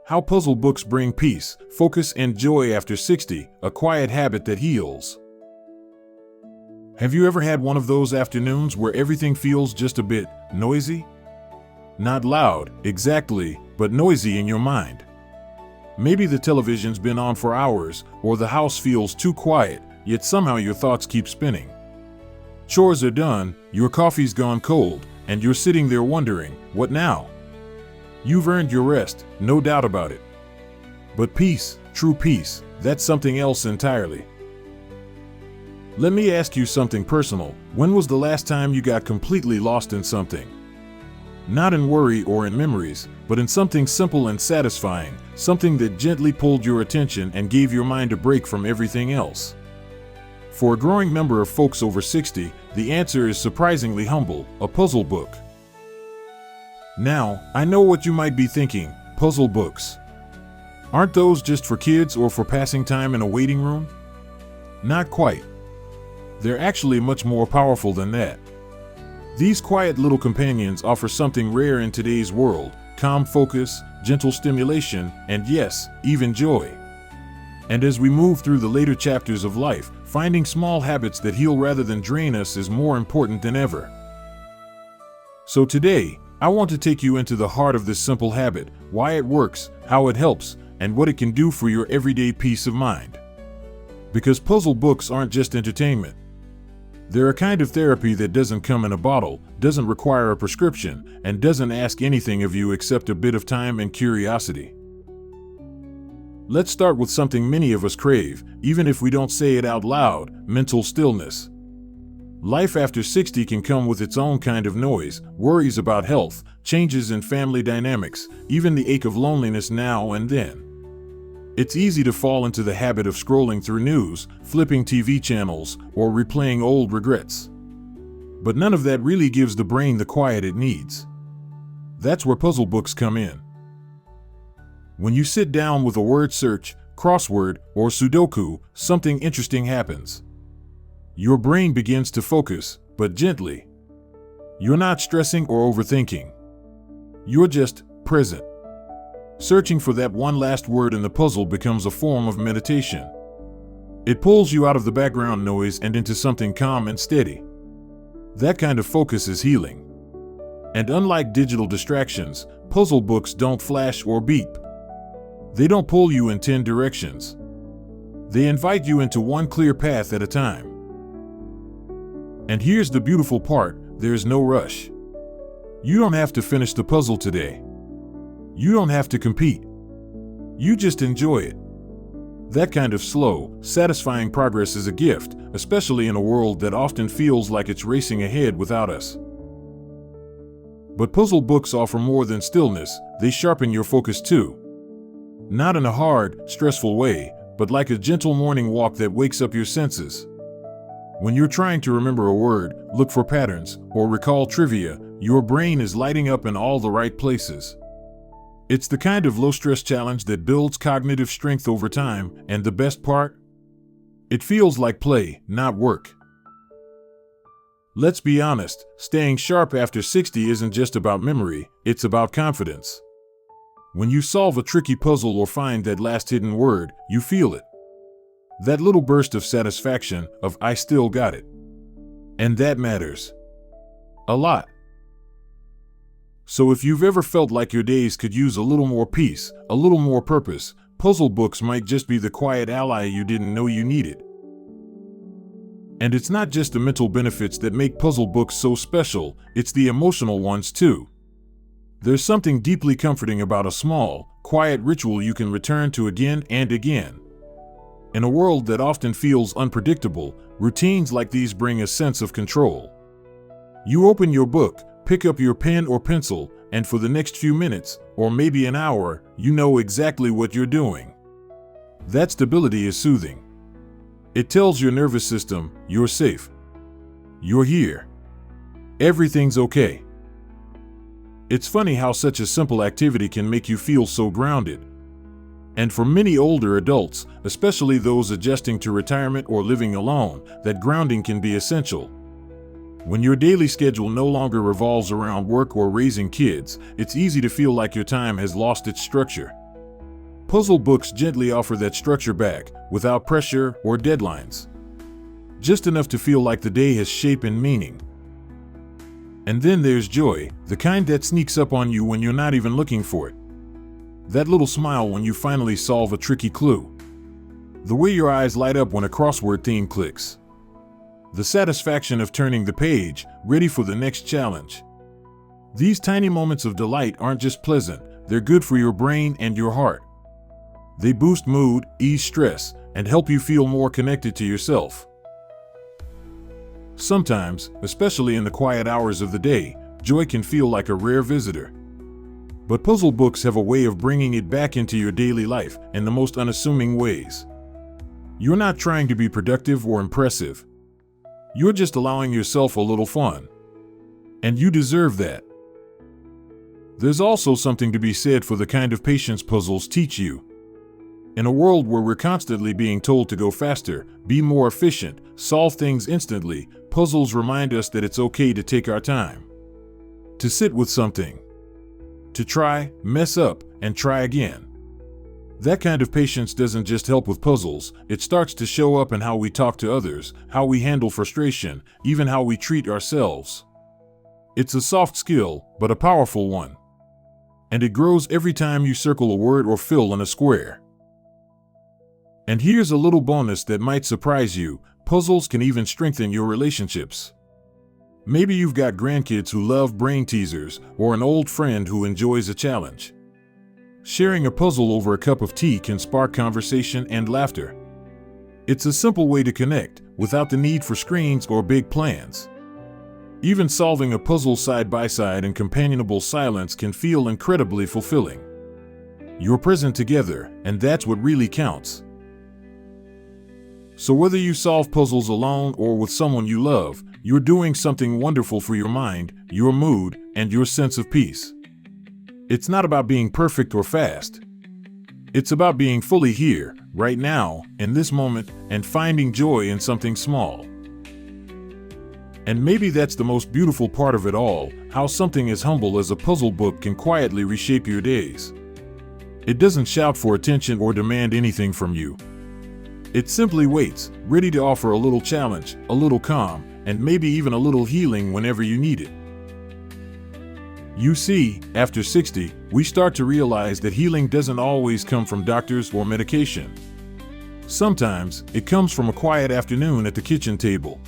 How puzzle books bring peace, focus, and joy after 60, a quiet habit that heals. Have you ever had one of those afternoons where everything feels just a bit noisy? Not loud, exactly, but noisy in your mind. Maybe the television's been on for hours, or the house feels too quiet, yet somehow your thoughts keep spinning. Chores are done, your coffee's gone cold, and you're sitting there wondering, what now? You've earned your rest, no doubt about it. But peace, true peace, that's something else entirely. Let me ask you something personal. When was the last time you got completely lost in something? Not in worry or in memories, but in something simple and satisfying, something that gently pulled your attention and gave your mind a break from everything else. For a growing number of folks over 60, the answer is surprisingly humble: a puzzle book. Now, I know what you might be thinking: puzzle books. Aren't those just for kids or for passing time in a waiting room? Not quite. They're actually much more powerful than that. These quiet little companions offer something rare in today's world: calm focus, gentle stimulation, and yes, even joy. And as we move through the later chapters of life, finding small habits that heal rather than drain us is more important than ever. So today, I want to take you into the heart of this simple habit, why it works, how it helps, and what it can do for your everyday peace of mind. Because puzzle books aren't just entertainment. They're a kind of therapy that doesn't come in a bottle, doesn't require a prescription, and doesn't ask anything of you except a bit of time and curiosity. Let's start with something many of us crave, even if we don't say it out loud: mental stillness. Life after 60 can come with its own kind of noise: worries about health, changes in family dynamics, even the ache of loneliness now and then. It's easy to fall into the habit of scrolling through news, flipping TV channels, or replaying old regrets. But none of that really gives the brain the quiet it needs. That's where puzzle books come in. When you sit down with a word search, crossword, or Sudoku, something interesting happens. Your brain begins to focus, but gently. You're not stressing or overthinking. You're just present. Searching for that one last word in the puzzle becomes a form of meditation. It pulls you out of the background noise and into something calm and steady. That kind of focus is healing. And unlike digital distractions, puzzle books don't flash or beep. They don't pull you in 10 directions. They invite you into one clear path at a time. And here's the beautiful part: there's no rush. You don't have to finish the puzzle today. You don't have to compete. You just enjoy it. That kind of slow, satisfying progress is a gift, especially in a world that often feels like it's racing ahead without us. But puzzle books offer more than stillness. They sharpen your focus too. Not in a hard, stressful way, but like a gentle morning walk that wakes up your senses. When you're trying to remember a word, look for patterns, or recall trivia, your brain is lighting up in all the right places. It's the kind of low-stress challenge that builds cognitive strength over time, and the best part? It feels like play, not work. Let's be honest, staying sharp after 60 isn't just about memory, it's about confidence. When you solve a tricky puzzle or find that last hidden word, you feel it. That little burst of satisfaction, of "I still got it." And that matters a lot. So if you've ever felt like your days could use a little more peace, a little more purpose, puzzle books might just be the quiet ally you didn't know you needed. And it's not just the mental benefits that make puzzle books so special, it's the emotional ones too. There's something deeply comforting about a small, quiet ritual you can return to again and again. In a world that often feels unpredictable, routines like these bring a sense of control. You open your book, pick up your pen or pencil, and for the next few minutes, or maybe an hour, you know exactly what you're doing. That stability is soothing. It tells your nervous system, you're safe. You're here. Everything's okay. It's funny how such a simple activity can make you feel so grounded. And for many older adults, especially those adjusting to retirement or living alone, that grounding can be essential. When your daily schedule no longer revolves around work or raising kids, it's easy to feel like your time has lost its structure. Puzzle books gently offer that structure back, without pressure or deadlines. Just enough to feel like the day has shape and meaning. And then there's joy, the kind that sneaks up on you when you're not even looking for it. That little smile when you finally solve a tricky clue. The way your eyes light up when a crossword theme clicks. The satisfaction of turning the page, ready for the next challenge. These tiny moments of delight aren't just pleasant, they're good for your brain and your heart. They boost mood, ease stress, and help you feel more connected to yourself. Sometimes, especially in the quiet hours of the day, joy can feel like a rare visitor. But puzzle books have a way of bringing it back into your daily life in the most unassuming ways. You're not trying to be productive or impressive. You're just allowing yourself a little fun. And you deserve that. There's also something to be said for the kind of patience puzzles teach you. In a world where we're constantly being told to go faster, be more efficient, solve things instantly, puzzles remind us that it's okay to take our time. To sit with something. To try, mess up, and try again. That kind of patience doesn't just help with puzzles, it starts to show up in how we talk to others, how we handle frustration, even how we treat ourselves. It's a soft skill, but a powerful one. And it grows every time you circle a word or fill in a square. And here's a little bonus that might surprise you, puzzles can even strengthen your relationships. Maybe you've got grandkids who love brain teasers, or an old friend who enjoys a challenge. Sharing a puzzle over a cup of tea can spark conversation and laughter. It's a simple way to connect, without the need for screens or big plans. Even solving a puzzle side by side in companionable silence can feel incredibly fulfilling. You're present together, and that's what really counts. So whether you solve puzzles alone or with someone you love, you're doing something wonderful for your mind, your mood, and your sense of peace. It's not about being perfect or fast. It's about being fully here, right now, in this moment, and finding joy in something small. And maybe that's the most beautiful part of it all, how something as humble as a puzzle book can quietly reshape your days. It doesn't shout for attention or demand anything from you. It simply waits, ready to offer a little challenge, a little calm, and maybe even a little healing whenever you need it. You see, after 60, we start to realize that healing doesn't always come from doctors or medication. Sometimes, it comes from a quiet afternoon at the kitchen table.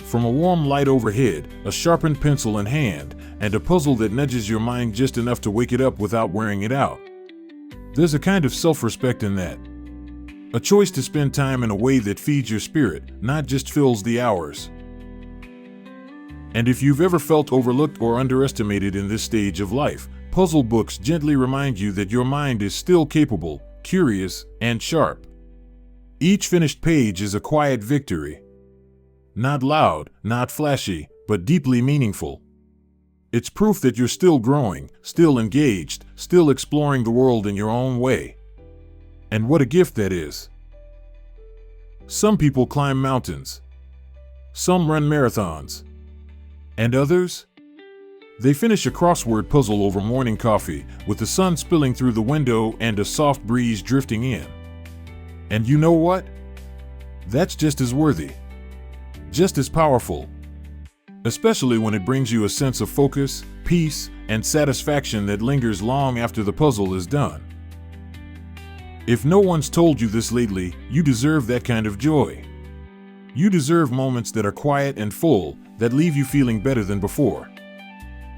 From a warm light overhead, a sharpened pencil in hand, and a puzzle that nudges your mind just enough to wake it up without wearing it out. There's a kind of self-respect in that. A choice to spend time in a way that feeds your spirit, not just fills the hours. And if you've ever felt overlooked or underestimated in this stage of life, puzzle books gently remind you that your mind is still capable, curious, and sharp. Each finished page is a quiet victory. Not loud, not flashy, but deeply meaningful. It's proof that you're still growing, still engaged, still exploring the world in your own way. And what a gift that is. Some people climb mountains. Some run marathons. And others? They finish a crossword puzzle over morning coffee, with the sun spilling through the window and a soft breeze drifting in. And you know what? That's just as worthy. Just as powerful. Especially when it brings you a sense of focus, peace, and satisfaction that lingers long after the puzzle is done. If no one's told you this lately, you deserve that kind of joy. You deserve moments that are quiet and full, that leave you feeling better than before.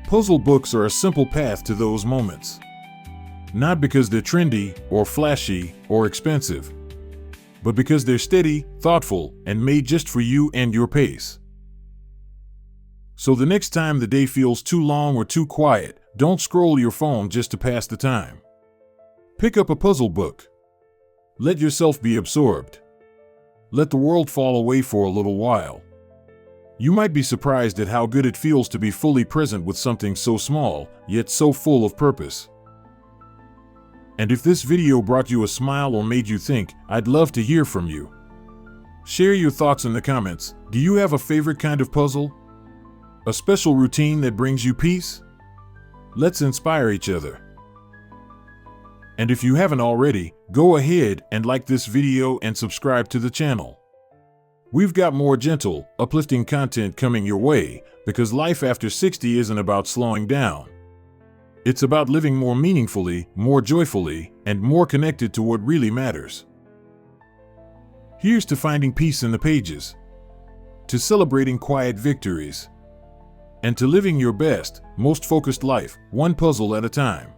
Puzzle books are a simple path to those moments. Not because they're trendy, or flashy, or expensive, but because they're steady, thoughtful, and made just for you and your pace. So the next time the day feels too long or too quiet, don't scroll your phone just to pass the time. Pick up a puzzle book. Let yourself be absorbed. Let the world fall away for a little while. You might be surprised at how good it feels to be fully present with something so small, yet so full of purpose. And if this video brought you a smile or made you think, I'd love to hear from you. Share your thoughts in the comments. Do you have a favorite kind of puzzle? A special routine that brings you peace? Let's inspire each other. And if you haven't already, go ahead and like this video and subscribe to the channel. We've got more gentle, uplifting content coming your way, because life after 60 isn't about slowing down. It's about living more meaningfully, more joyfully, and more connected to what really matters. Here's to finding peace in the pages, to celebrating quiet victories, and to living your best, most focused life, one puzzle at a time.